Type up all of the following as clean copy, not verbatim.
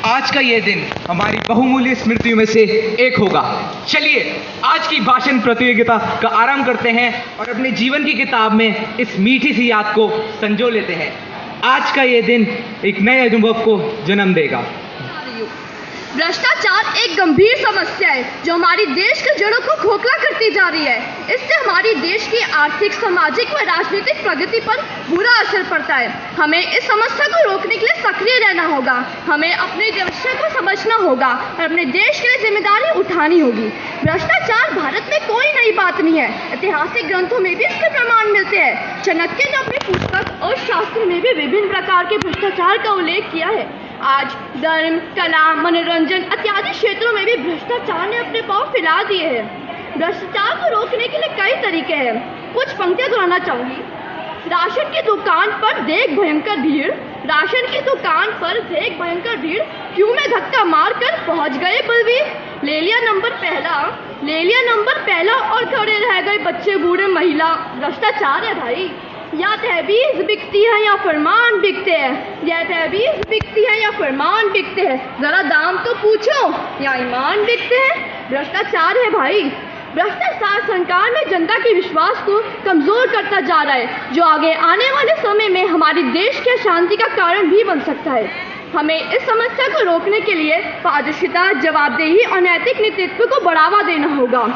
आज का ये दिन हमारी बहुमूल्य स्मृतियों में से एक होगा। चलिए आज की भाषण प्रतियोगिता का आरंभ करते हैं और अपने जीवन की किताब में इस मीठी सी याद को संजो लेते हैं। आज का ये दिन एक नए अनुभव को जन्म देगा। भ्रष्टाचार एक गंभीर समस्या है जो हमारी देश के जड़ों को खोखला करती जा रही है। इससे हमारी देश की आर्थिक, सामाजिक व राजनीतिक प्रगति पर बुरा असर पड़ता है। हमें इस समस्या को रोकने के लिए सक्रिय रहना होगा। हमें अपने समस्या को समझना होगा और अपने देश के लिए जिम्मेदारी उठानी होगी। भ्रष्टाचार भारत में कोई नई बात नहीं है। ऐतिहासिक ग्रंथों में भी इसके प्रमाण मिलते हैं। चाणक्य ने अपनी पुस्तक और शास्त्र में भी विभिन्न प्रकार के भ्रष्टाचार का उल्लेख किया है। आज धर्म, कला, मनोरंजन इत्यादि क्षेत्रों में भी भ्रष्टाचार ने अपने पांव फैला दिए हैं। भ्रष्टाचार को रोकने के लिए कई तरीके हैं। कुछ पंक्तियां दोहराना चाहूंगी। राशन की दुकान पर देख भयंकर भीड़, राशन की दुकान पर देख भयंकर भीड़, क्यों में धक्का मारकर पहुंच गए बलवीर। ले लिया नंबर पहला और खड़े रह गए बच्चे, बूढ़े, महिला। भ्रष्टाचार है भाई। या तहवीज़ बिकती है या फरमान बिकते हैं, या तहवीज़ बिकती है या फरमान बिकते हैं। ज़रा दाम तो पूछो, या ईमान बिकते हैं। भ्रष्टाचार है भाई। भ्रष्टाचार सरकार में जनता के विश्वास को कमज़ोर करता जा रहा है, जो आगे आने वाले समय में हमारे देश की अशांति का कारण भी बन सकता है। हमें इस समस्या को रोकने के लिए पारदर्शिता, जवाबदेही और नैतिक नेतृत्व को बढ़ावा देना होगा।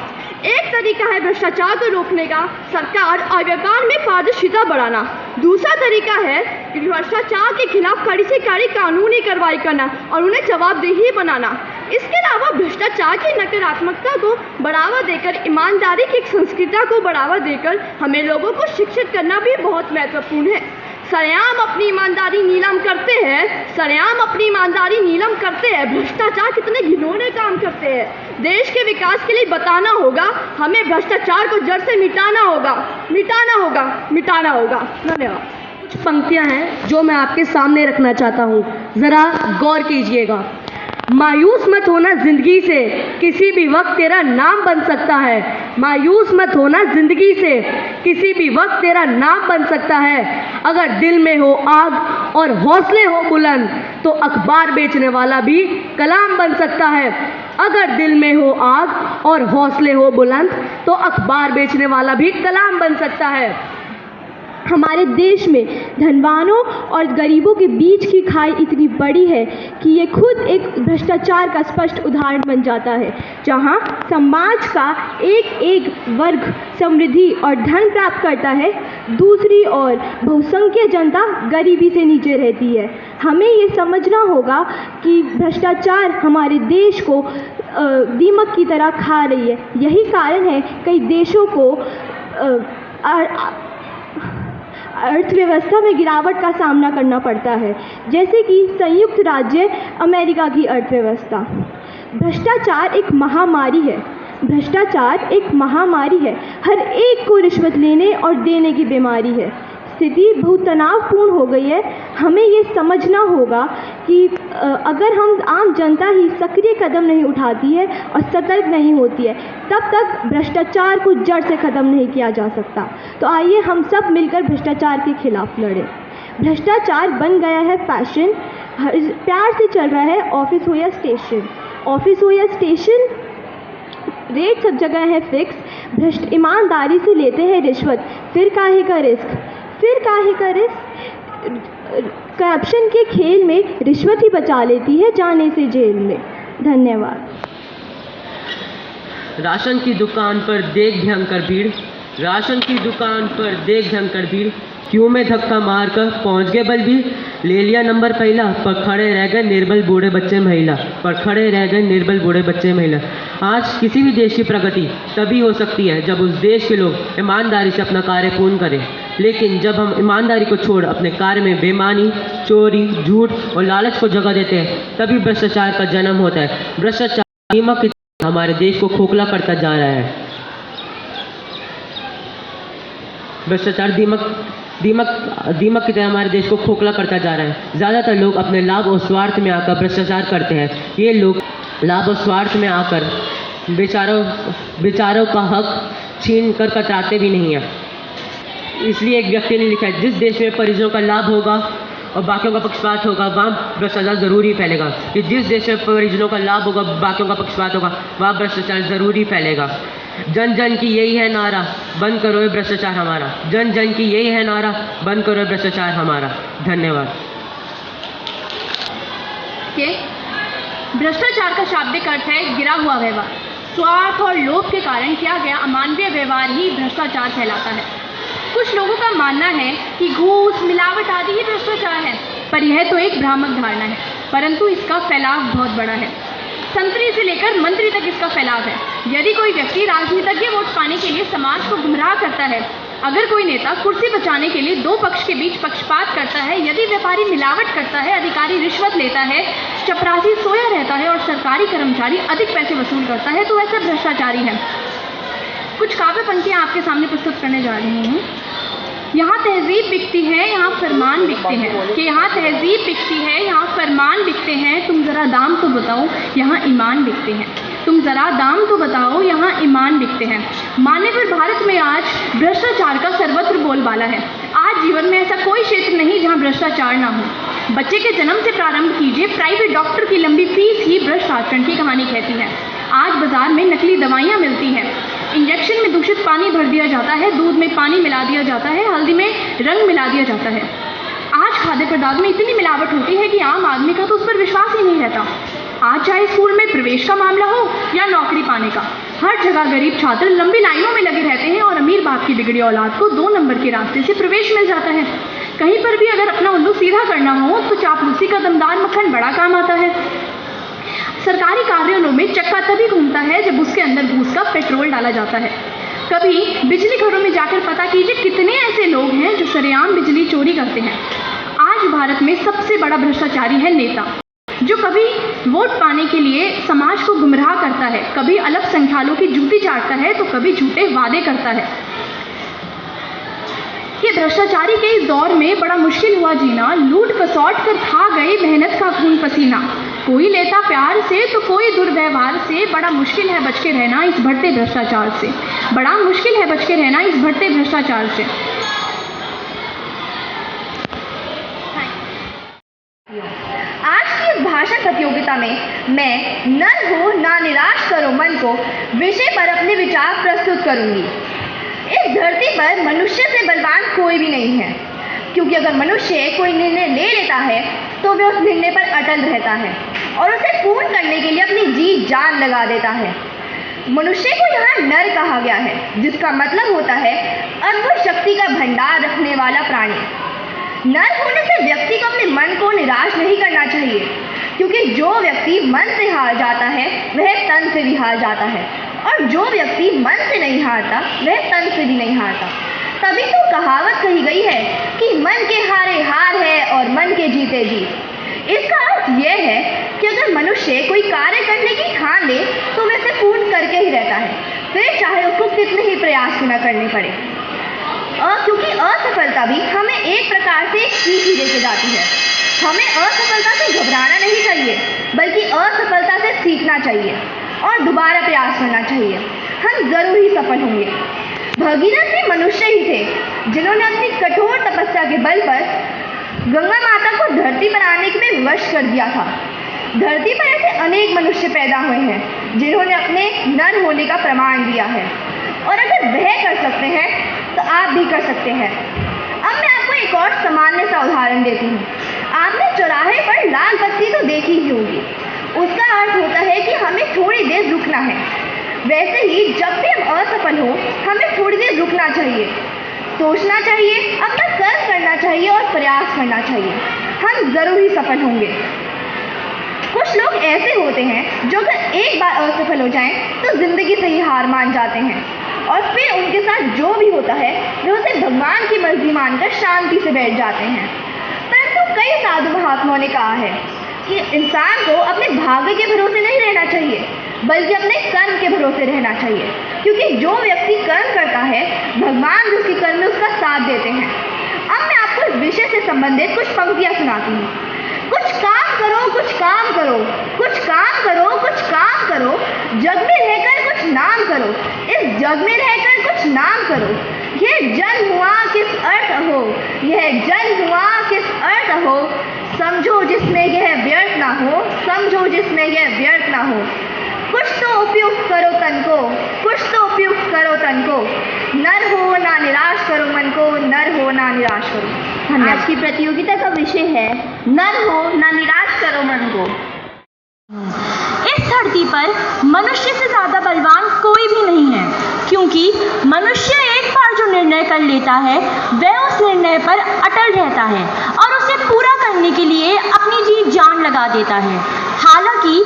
एक तरीका है भ्रष्टाचार को रोकने का सरकार और व्यापार में पारदर्शिता बढ़ाना। दूसरा तरीका है कि भ्रष्टाचार के खिलाफ कड़ी से कड़ी कानूनी कार्रवाई करना और उन्हें जवाबदेही बनाना। इसके अलावा भ्रष्टाचार की नकारात्मकता को बढ़ावा देकर ईमानदारी की एक संस्कृति को बढ़ावा देकर हमें लोगों को शिक्षित करना भी बहुत महत्वपूर्ण है। सरेआम अपनी ईमानदारी नीलाम करते हैं, भ्रष्टाचार कितने घिनौने काम करते हैं। देश के विकास के लिए बताना होगा, हमें भ्रष्टाचार को जड़ से मिटाना होगा। धन्यवाद। कुछ पंक्तियां हैं जो मैं आपके सामने रखना चाहता हूँ, ज़रा गौर कीजिएगा। मायूस मत होना जिंदगी से, किसी भी वक्त तेरा नाम बन सकता है। मायूस मत होना जिंदगी से, किसी भी वक्त तेरा नाम बन सकता है। अगर दिल में हो आग और हौसले हो बुलंद, तो अखबार बेचने वाला भी कलाम बन सकता है। अगर दिल में हो आग और हौसले हो बुलंद, तो अखबार बेचने वाला भी कलाम बन सकता है। हमारे देश में धनवानों और गरीबों के बीच की खाई इतनी बड़ी है कि ये खुद एक भ्रष्टाचार का स्पष्ट उदाहरण बन जाता है, जहां समाज का एक वर्ग समृद्धि और धन प्राप्त करता है, दूसरी ओर बहुसंख्यक जनता गरीबी से नीचे रहती है। हमें ये समझना होगा कि भ्रष्टाचार हमारे देश को दीमक की तरह खा रही है। यही कारण है कई देशों को अर्थव्यवस्था में गिरावट का सामना करना पड़ता है, जैसे कि संयुक्त राज्य अमेरिका की अर्थव्यवस्था। भ्रष्टाचार एक महामारी है। हर एक को रिश्वत लेने और देने की बीमारी है। स्थिति बहुत तनावपूर्ण हो गई है। हमें ये समझना होगा कि अगर हम आम जनता ही सक्रिय कदम नहीं उठाती है और सतर्क नहीं होती है, तब तक भ्रष्टाचार को जड़ से ख़त्म नहीं किया जा सकता। तो आइए हम सब मिलकर भ्रष्टाचार के खिलाफ लड़ें। भ्रष्टाचार बन गया है फैशन, प्यार से चल रहा है ऑफिस हो या स्टेशन, रेट सब जगह है फिक्स। भ्रष्ट ईमानदारी से लेते हैं रिश्वत, फिर काहे का रिस्क। करप्शन के खेल में रिश्वत ही बचा लेती है जाने से जेल में। धन्यवाद। राशन की दुकान पर देख भयंकर भीड़, क्यों में धक्का मारकर पहुंच गए बलबीर। ले लिया नंबर पहला, पर खड़े रह गए निर्बल बूढ़े बच्चे महिला। आज किसी भी देश की प्रगति तभी हो सकती है जब उस देश के लोग ईमानदारी से अपना कार्य पूर्ण करें। लेकिन जब हम ईमानदारी को छोड़ अपने कार्य में बेईमानी, चोरी, झूठ और लालच को जगह देते हैं, तभी भ्रष्टाचार का जन्म होता है। भ्रष्टाचार दीमक की तरह हमारे देश को खोखला करता जा रहा है। भ्रष्टाचार दीमक की तरह हमारे देश को खोखला करता जा रहा है। ज़्यादातर लोग अपने लाभ और स्वार्थ में आकर भ्रष्टाचार करते हैं। ये लोग लाभ और स्वार्थ में आकर बेचारों का हक छीन कर कतराते भी नहीं हैं। इसलिए एक व्यक्ति ने लिखा है, जिस देश में परिजनों का लाभ होगा और बाकियों का पक्षपात होगा वहाँ भ्रष्टाचार ज़रूर ही फैलेगा। कि जिस देश में परिजनों का लाभ होगा, बाकियों का पक्षपात होगा, वहाँ भ्रष्टाचार ज़रूर ही फैलेगा। जन जन की यही है नारा, बंद करो ये भ्रष्टाचार हमारा। जन जन की यही है नारा, बंद करो ये भ्रष्टाचार हमारा। धन्यवाद। भ्रष्टाचार का शाब्दिक अर्थ है गिरा हुआ व्यवहार। स्वार्थ और लोभ के कारण किया गया अमानवीय व्यवहार ही भ्रष्टाचार कहलाता है। कुछ लोगों का मानना है कि घूस, मिलावट आदि ही भ्रष्टाचार है, पर यह तो एक भ्रामक धारणा है, परंतु इसका फैलाव बहुत बड़ा है। संतरी से लेकर मंत्री तक इसका फैलाव है। यदि कोई व्यक्ति राजनीतिज्ञ वोट पाने के लिए समाज को गुमराह करता है, अगर कोई नेता कुर्सी बचाने के लिए दो पक्ष के बीच पक्षपात करता है, यदि व्यापारी मिलावट करता है, अधिकारी रिश्वत लेता है, चपरासी सोया रहता है और सरकारी कर्मचारी अधिक पैसे वसूल करता है, तो ऐसा भ्रष्टाचारी है। कुछ काव्य पंक्तियां आपके सामने प्रस्तुत करने जा रही हूँ। यहाँ तहजीब बिकती है, यहाँ फरमान बिकते हैं। कि यहाँ तहजीब बिकती है, यहाँ फरमान बिकते हैं, तुम ज़रा दाम तो बताओ, यहाँ ईमान बिकते हैं। तुम ज़रा दाम तो बताओ, यहाँ ईमान बिकते हैं। मान्यवर भारत में आज भ्रष्टाचार का सर्वत्र बोलबाला है। आज जीवन में ऐसा कोई क्षेत्र नहीं जहाँ भ्रष्टाचार ना हो। बच्चे के जन्म से प्रारंभ कीजिए, प्राइवेट डॉक्टर की लंबी फीस ही भ्रष्ट आचरण की कहानी कहती है। आज बाजार में नकली दवाइयाँ मिलती हैं, इंजेक्शन में दूषित पानी भर दिया जाता है, दूध में पानी मिला दिया जाता है, हल्दी में रंग मिला दिया जाता है। आज खाद्य पदार्थ में इतनी मिलावट होती है कि आम आदमी का तो उस पर विश्वास ही नहीं रहता। आज चाहे स्कूल में प्रवेश का मामला हो या नौकरी पाने का, हर जगह गरीब छात्र लंबी लाइनों में लगे रहते हैं और अमीर बाप की बिगड़ी औलाद को 2 नंबर के रास्ते से प्रवेश मिल जाता है। कहीं पर भी अगर अपना उल्लू सीधा करना हो तो चापलूसी का दमदार मक्खन बड़ा काम आता है। सरकारी कार्यालयों में चक्का तभी घूमता है जब उसके अंदर घूस का पेट्रोल डाला जाता है। कभी बिजली घरों में जाकर पता कीजिए कितने ऐसे लोग हैं जो सरेआम बिजली चोरी करते हैं। आज भारत में सबसे बड़ा भ्रष्टाचारी है नेता, जो कभी वोट पाने के लिए समाज को गुमराह करता है, कभी अल्पसंख्याकों की जूती चाटता है, तो कभी झूठे वादे करता है। कि भ्रष्टाचारी के इस दौर में बड़ा मुश्किल हुआ जीना, लूट खसौट कर खा गई मेहनत का खून पसीना। कोई लेता प्यार से तो कोई दुर्व्यवहार से, बड़ा मुश्किल है बच के रहना इस बढ़ते भ्रष्टाचार से। बड़ा मुश्किल है बच के रहना इस बढ़ते भ्रष्टाचार से। आज की इस भाषण प्रतियोगिता में मैं नर हो ना निराश करो मन को विषय पर अपने विचार प्रस्तुत करूंगी। इस धरती पर मनुष्य से बलवान कोई भी नहीं है, क्योंकि अगर मनुष्य कोई निर्णय ले लेता है तो वह उस निर्णय पर अटल रहता है और उसे पूर्ण करने के लिए अपनी जी जान लगा देता है। मनुष्य को यहाँ नर कहा गया है, जिसका मतलब होता है अद्भुत शक्ति का भंडार रखने वाला प्राणी। नर होने से व्यक्ति को अपने मन को निराश नहीं करना चाहिए, क्योंकि जो व्यक्ति मन से हार जाता है वह तन से भी हार जाता है, और जो व्यक्ति मन से नहीं हारता वह तन से भी नहीं हारता। तभी तो कहावत कही गई है कि मन के हारे हार है और मन के जीते जीत। इसका अर्थ यह है कि अगर मनुष्य कोई कार्य करने की ठान ले तो वह इसे पूर्ण करके ही रहता है, फिर चाहे उसको कितने ही प्रयास न करने पड़े। क्योंकि असफलता भी हमें एक प्रकार से सीख ही देके जाती है। हमें असफलता से घबराना नहीं चाहिए, बल्कि असफलता से सीखना चाहिए और दोबारा प्रयास करना चाहिए। हम जरूर ही सफल होंगे। भगीरथ भी मनुष्य ही थे, जिन्होंने अपनी कठोर तपस्या के बल पर गंगा माता को धरती पर आने में वश कर दिया था। धरती पर ऐसे अनेक मनुष्य पैदा हुए हैं जिन्होंने अपने नर होने का प्रमाण दिया है, और अगर वह कर सकते हैं तो आप भी कर सकते हैं। अब मैं आपको एक और सामान्य सा उदाहरण देती हूँ। आपने चौराहे पर लाल बत्ती तो देखी ही होगी। उसका अर्थ होता है कि हमें थोड़ी देर रुकना है। वैसे ही जब भी हम असफल हो हमें थोड़ी देर रुकना चाहिए, सोचना चाहिए, अपना कर्म करना चाहिए और प्रयास करना चाहिए। हम जरूर ही सफल होंगे। कुछ लोग ऐसे होते हैं जो अगर एक बार असफल हो जाएं तो जिंदगी से ही हार मान जाते हैं, और फिर उनके साथ जो भी होता है वे उसे भगवान की मर्जी मानकर शांति से बैठ जाते हैं। परंतु कई साधु महात्माओं ने कहा है कि इंसान को अपने भाग्य के भरोसे नहीं रहना चाहिए, बल्कि अपने कर्म के भरोसे रहना चाहिए, क्योंकि जो व्यक्ति कर्म करता है भगवान भी उसके कर्म में उसका साथ देते हैं। अब मैं आपको इस विषय से संबंधित कुछ पंक्तियाँ सुनाती हूँ। कुछ काम करो, कुछ काम करो, कुछ काम करो, कुछ काम करो, जग में रहकर कुछ नाम करो, इस जग में रहकर कुछ नाम करो। यह जन्म हुआ किस अर्थ हो, यह जन्म हुआ किस अर्थ हो, समझो जिसमें यह व्यर्थ ना हो, समझो जिसमें यह व्यर्थ ना हो। कुछ तो उपयुक्त करो तन को, कुछ तो उपयुक्त करो तन को, नर हो ना निराश करो मन को, नर हो ना निराश करो। आज की प्रतियोगिता का विषय है नर हो ना निराश करो मन को। इस धरती पर मनुष्य से ज़्यादा बलवान कोई भी नहीं है, क्योंकि मनुष्य एक बार जो निर्णय कर लेता है वह उस निर्णय पर अटल रहता है और उसे पूरा करने के लिए अपनी जी जान लगा देता है। हालांकि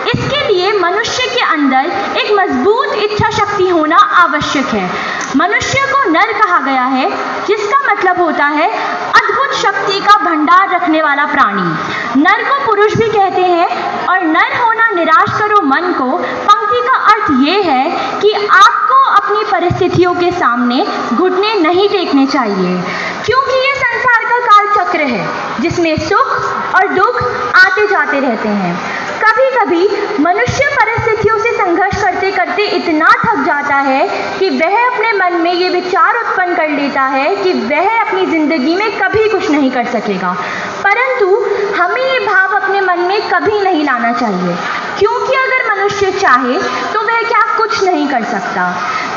इसके लिए मनुष्य के अंदर एक मजबूत इच्छा शक्ति होना आवश्यक है। मनुष्य को नर कहा गया है, जिसका मतलब होता है अद्भुत शक्ति का भंडार रखने वाला प्राणी। नर को पुरुष भी कहते हैं और नर होना निराश करो मन को पंक्ति का अर्थ ये है कि आपको अपनी परिस्थितियों के सामने घुटने नहीं टेकने चाहिए, क्योंकि ये संसार का काल चक्र है जिसमें सुख और दुख आते जाते रहते हैं। कभी कभी मनुष्य परिस्थितियों से संघर्ष करते करते इतना थक जाता है कि वह अपने मन में ये विचार उत्पन्न कर लेता है कि वह अपनी जिंदगी में कभी कुछ नहीं कर सकेगा। परंतु हमें ये भाव अपने मन में कभी नहीं लाना चाहिए, क्योंकि अगर मनुष्य चाहे तो वह क्या कुछ नहीं कर सकता।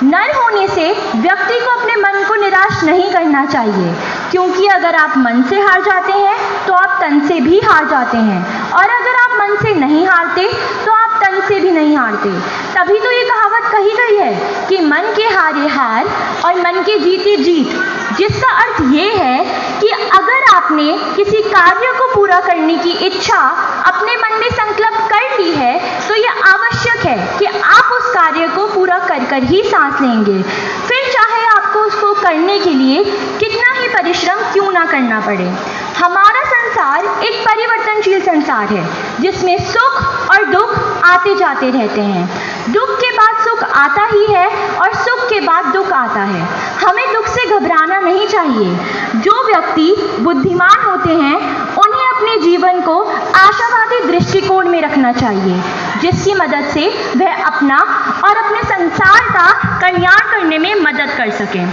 नर होने से व्यक्ति को अपने मन को निराश नहीं करना चाहिए, क्योंकि अगर आप मन से हार जाते हैं तो आप तन से भी हार जाते हैं, और अगर आप मन से नहीं हारते तो आप तन से भी नहीं हारते। तभी तो ये कहावत कही गई है कि मन के हारे हार और मन के जीते जीत, जिसका अर्थ ये है कि अगर आपने किसी कार्य को पूरा करने की इच्छा अपने मन में संकल्प कर ली है तो यह आवश्यक है कि आप उस कार्य को पूरा कर कर ही सांस लेंगे, फिर चाहे आपको उसको करने के लिए कितना ही परिश्रम क्यों ना करना पड़े। हमारा संसार एक परिवर्तनशील संसार है जिसमें सुख और दुख आते जाते रहते हैं। दुख के बाद सुख आता ही है और सुख के बाद दुख आता है। हमें दुख से घबराना नहीं चाहिए। जो व्यक्ति बुद्धिमान होते हैं उन्हें अपने जीवन को आशावादी दृष्टिकोण में रखना चाहिए, जिसकी मदद से वह अपना और अपने संसार का कल्याण करने में मदद कर सकें।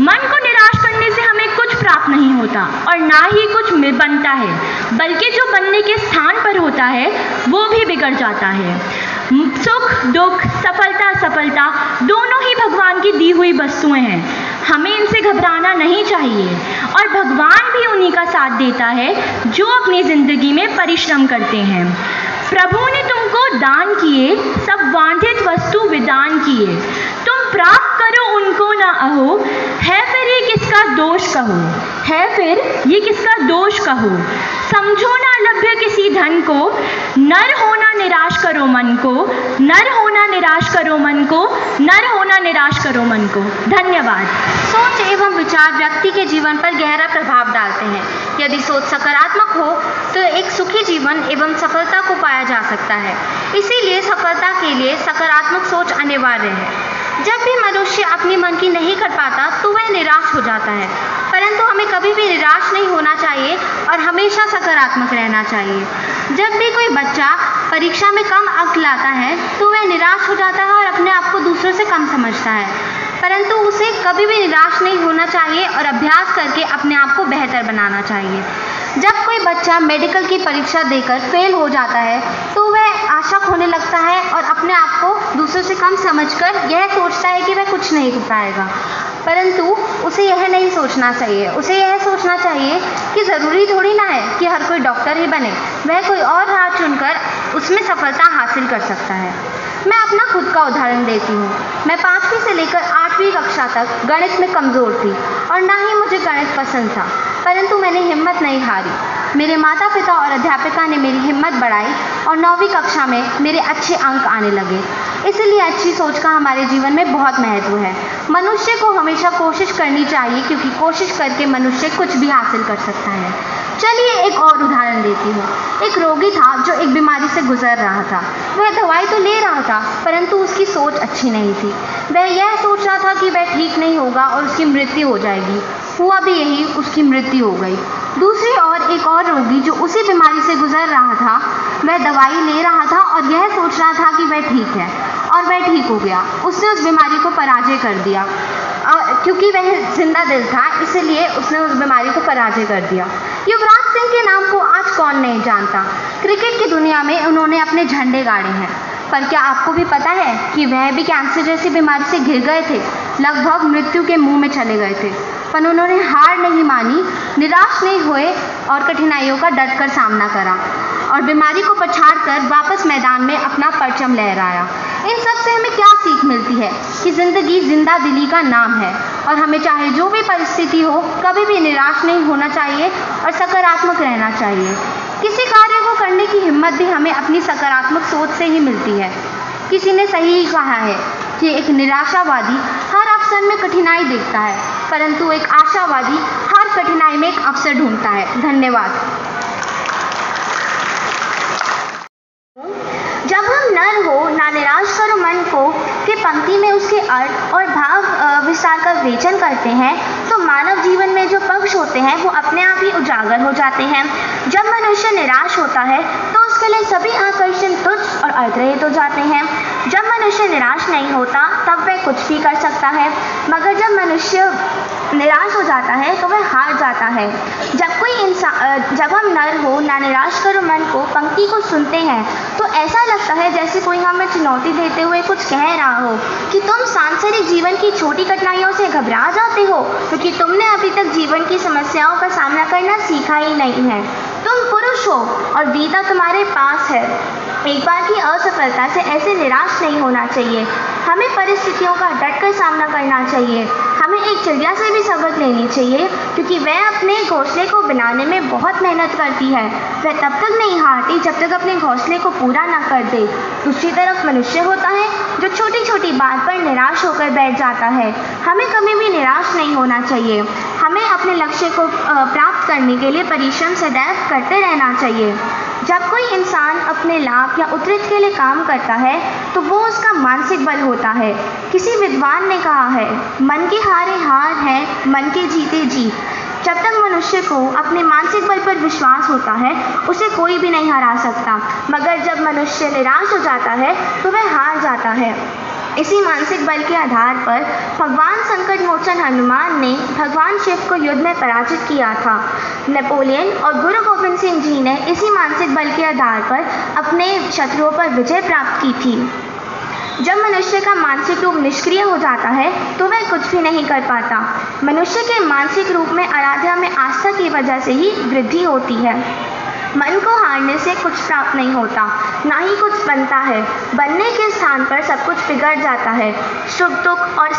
मन को निराश करने से हमें कुछ प्राप्त नहीं होता और ना ही कुछ बनता है, बल्कि जो बनने के स्थान पर होता है वो भी बिगड़ जाता है। सुख दुख, सफलता असफलता दोनों ही भगवान की दी हुई वस्तुएं हैं। हमें इनसे घबराना नहीं चाहिए और भगवान भी उन्हीं का साथ देता है जो अपनी जिंदगी में परिश्रम करते हैं। प्रभु ने तुमको दान किए, सब वांछित वस्तु विदान किए, तुम प्राप्त करो उनको ना अहो, है फिर ये किसका दोष कहो, है फिर ये किसका दोष कहो। समझो ना लभ्य किसी धन को, नर होना निराश करो मन को, नर होना निराश करो मन को, नर होना निराश करो मन को। धन्यवाद। सोच एवं विचार व्यक्ति के जीवन पर गहरा प्रभाव डालते हैं। यदि सोच सकारात्मक हो तो एक सुखी जीवन एवं सफलता को पाया जा सकता है। इसीलिए सफलता के लिए सकारात्मक सोच अनिवार्य है। जब भी मनुष्य अपनी मन की नहीं कर पाता तो वह निराश हो जाता है, परंतु हमें कभी भी निराश नहीं होना चाहिए और हमेशा सकारात्मक रहना चाहिए। जब भी कोई बच्चा परीक्षा में कम अंक लाता है तो वह निराश हो जाता है और अपने आप को दूसरों से कम समझता है, परंतु उसे कभी भी निराश नहीं होना चाहिए और अभ्यास करके अपने आप को बेहतर बनाना चाहिए। जब कोई बच्चा मेडिकल की परीक्षा देकर फेल हो जाता है तो वह आशा खोने लगता है और अपने आप को दूसरों से कम समझकर यह सोचता है कि वह कुछ नहीं कर पाएगा, परंतु उसे यह नहीं सोचना चाहिए। उसे यह सोचना चाहिए कि ज़रूरी थोड़ी ना है कि हर कोई डॉक्टर ही बने, वह कोई और राह चुनकर उसमें सफलता हासिल कर सकता है। मैं अपना खुद का उदाहरण देती हूँ। मैं 5वीं से लेकर 8वीं कक्षा तक गणित में कमज़ोर थी और ना ही मुझे गणित पसंद था, परंतु मैंने हिम्मत नहीं हारी। मेरे माता पिता और अध्यापिका ने मेरी हिम्मत बढ़ाई और 9वीं कक्षा में मेरे अच्छे अंक आने लगे। इसलिए अच्छी सोच का हमारे जीवन में बहुत महत्व है। मनुष्य को हमेशा कोशिश करनी चाहिए, क्योंकि कोशिश करके मनुष्य कुछ भी हासिल कर सकता है। चलिए एक और उदाहरण देती हूँ। एक रोगी था जो एक बीमारी से गुजर रहा था। वह दवाई तो ले रहा था, परंतु उसकी सोच अच्छी नहीं थी। वह यह सोच रहा था कि वह ठीक नहीं होगा और उसकी मृत्यु हो जाएगी। हुआ भी यही, उसकी मृत्यु हो गई। दूसरी ओर एक और रोगी जो उसी बीमारी से गुजर रहा था, वह दवाई ले रहा था और यह सोच रहा था कि वह ठीक है और वह ठीक हो गया। उसने उस बीमारी को पराजय कर दिया। क्योंकि वह जिंदा दिल था, इसलिए उसने उस बीमारी को पराजय कर दिया। युवराज सिंह के नाम को आज कौन नहीं जानता। क्रिकेट की दुनिया में उन्होंने अपने झंडे गाड़े हैं, पर क्या आपको भी पता है कि वह भी कैंसर जैसी बीमारी से घिर गए थे, लगभग मृत्यु के मुंह में चले गए थे, पर उन्होंने हार नहीं मानी, निराश नहीं हुए और कठिनाइयों का डट कर सामना करा और बीमारी को पछाड़कर वापस मैदान में अपना परचम लहराया। इन सब से हमें क्या सीख मिलती है कि ज़िंदगी जिंदा दिली का नाम है और हमें चाहे जो भी परिस्थिति हो कभी भी निराश नहीं होना चाहिए और सकारात्मक रहना चाहिए। किसी कार्य को करने की हिम्मत भी हमें अपनी सकारात्मक सोच से ही मिलती है। किसी ने सही ही कहा है कि एक निराशावादी हर अवसर में कठिनाई देखता है, परंतु एक आशावादी हर कठिनाई में एक अवसर ढूंढता है। धन्यवाद। जब हम नर हो ना निराश करो मन को के पंक्ति में उसके अर्थ और भाव विस्तार का विवेचन करते हैं तो मानव जीवन में जो पक्ष होते हैं वो अपने आप ही उजागर हो जाते हैं। जब मनुष्य निराश होता है तो उसके लिए सभी आकर्षण तुच्छ और अर्थरहित हो जाते हैं। जब मनुष्य निराश नहीं होता तब वह कुछ भी कर सकता है, मगर जब मनुष्य निराश हो जाता है तो वह हार जाता है। जब हम नर हो ना निराश करो मन को पंक्ति को सुनते हैं तो ऐसा लगता है जैसे कोई हमें चुनौती देते हुए कुछ कह रहा हो कि तुम सांसारिक जीवन की छोटी कठिनाइयों से घबरा जाते हो क्योंकि तुमने अभी तक जीवन की समस्याओं का सामना करना सीखा ही नहीं है। तुम पुरुष हो और वीरता तुम्हारे पास है। एक बार की असफलता से ऐसे निराश नहीं होना चाहिए। हमें परिस्थितियों का डटकर सामना करना चाहिए। हमें एक चिड़िया से भी सबक लेनी चाहिए क्योंकि वह अपने घोंसले को बनाने में बहुत मेहनत करती है। वह तब तक नहीं हारती जब तक अपने घोंसले को पूरा ना कर दे। दूसरी तरफ मनुष्य होता है जो छोटी छोटी बात पर निराश होकर बैठ जाता है। हमें कभी भी निराश नहीं होना चाहिए। हमें अपने लक्ष्य को प्राप्त करने के लिए परिश्रम सदैव करते रहना चाहिए। जब कोई इंसान अपने लाभ या उत्कृष्ट के लिए काम करता है तो वो उसका मानसिक बल होता है। किसी विद्वान ने कहा है, मन के हारे हार है, मन के जीते जीत। जब तक मनुष्य को अपने मानसिक बल पर विश्वास होता है उसे कोई भी नहीं हरा सकता, मगर जब मनुष्य निराश हो जाता है तो वह हार जाता है। इसी मानसिक बल के आधार पर भगवान संकट मोचन हनुमान ने भगवान शिव को युद्ध में पराजित किया था। नेपोलियन और गुरु गोविंद सिंह जी ने इसी मानसिक बल के आधार पर अपने शत्रुओं पर विजय प्राप्त की थी। जब मनुष्य का मानसिक रूप निष्क्रिय हो जाता है तो वह कुछ भी नहीं कर पाता। मनुष्य के मानसिक रूप में आराधना में आस्था की वजह से ही वृद्धि होती है। मन को हारने से कुछ प्राप्त नहीं होता, ना ही कुछ बनता है। बनने के स्थान पर सब कुछ बिगड़ जाता है। सुख दुख और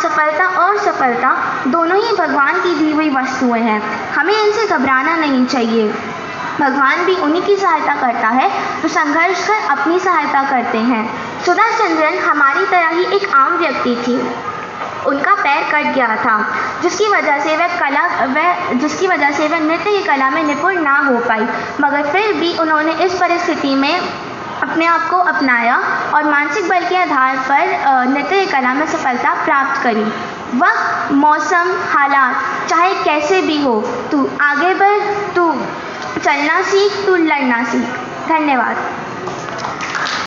सफलता दोनों ही भगवान की दी हुई वस्तुएं हैं। हमें इनसे घबराना नहीं चाहिए। भगवान भी उन्हीं की सहायता करता है तो संघर्ष कर अपनी सहायता करते हैं। सुधा चंद्रन हमारी तरह ही एक आम व्यक्ति थी। उनका पैर कट गया था जिसकी वजह से वह नृत्य की कला में निपुण ना हो पाई, मगर फिर भी उन्होंने इस परिस्थिति में अपने आप को अपनाया और मानसिक बल के आधार पर नृत्य की कला में सफलता प्राप्त करी। वक्त, मौसम, हालात चाहे कैसे भी हो, तू आगे बढ़, तू चलना सीख, तू लड़ना सीख। धन्यवाद।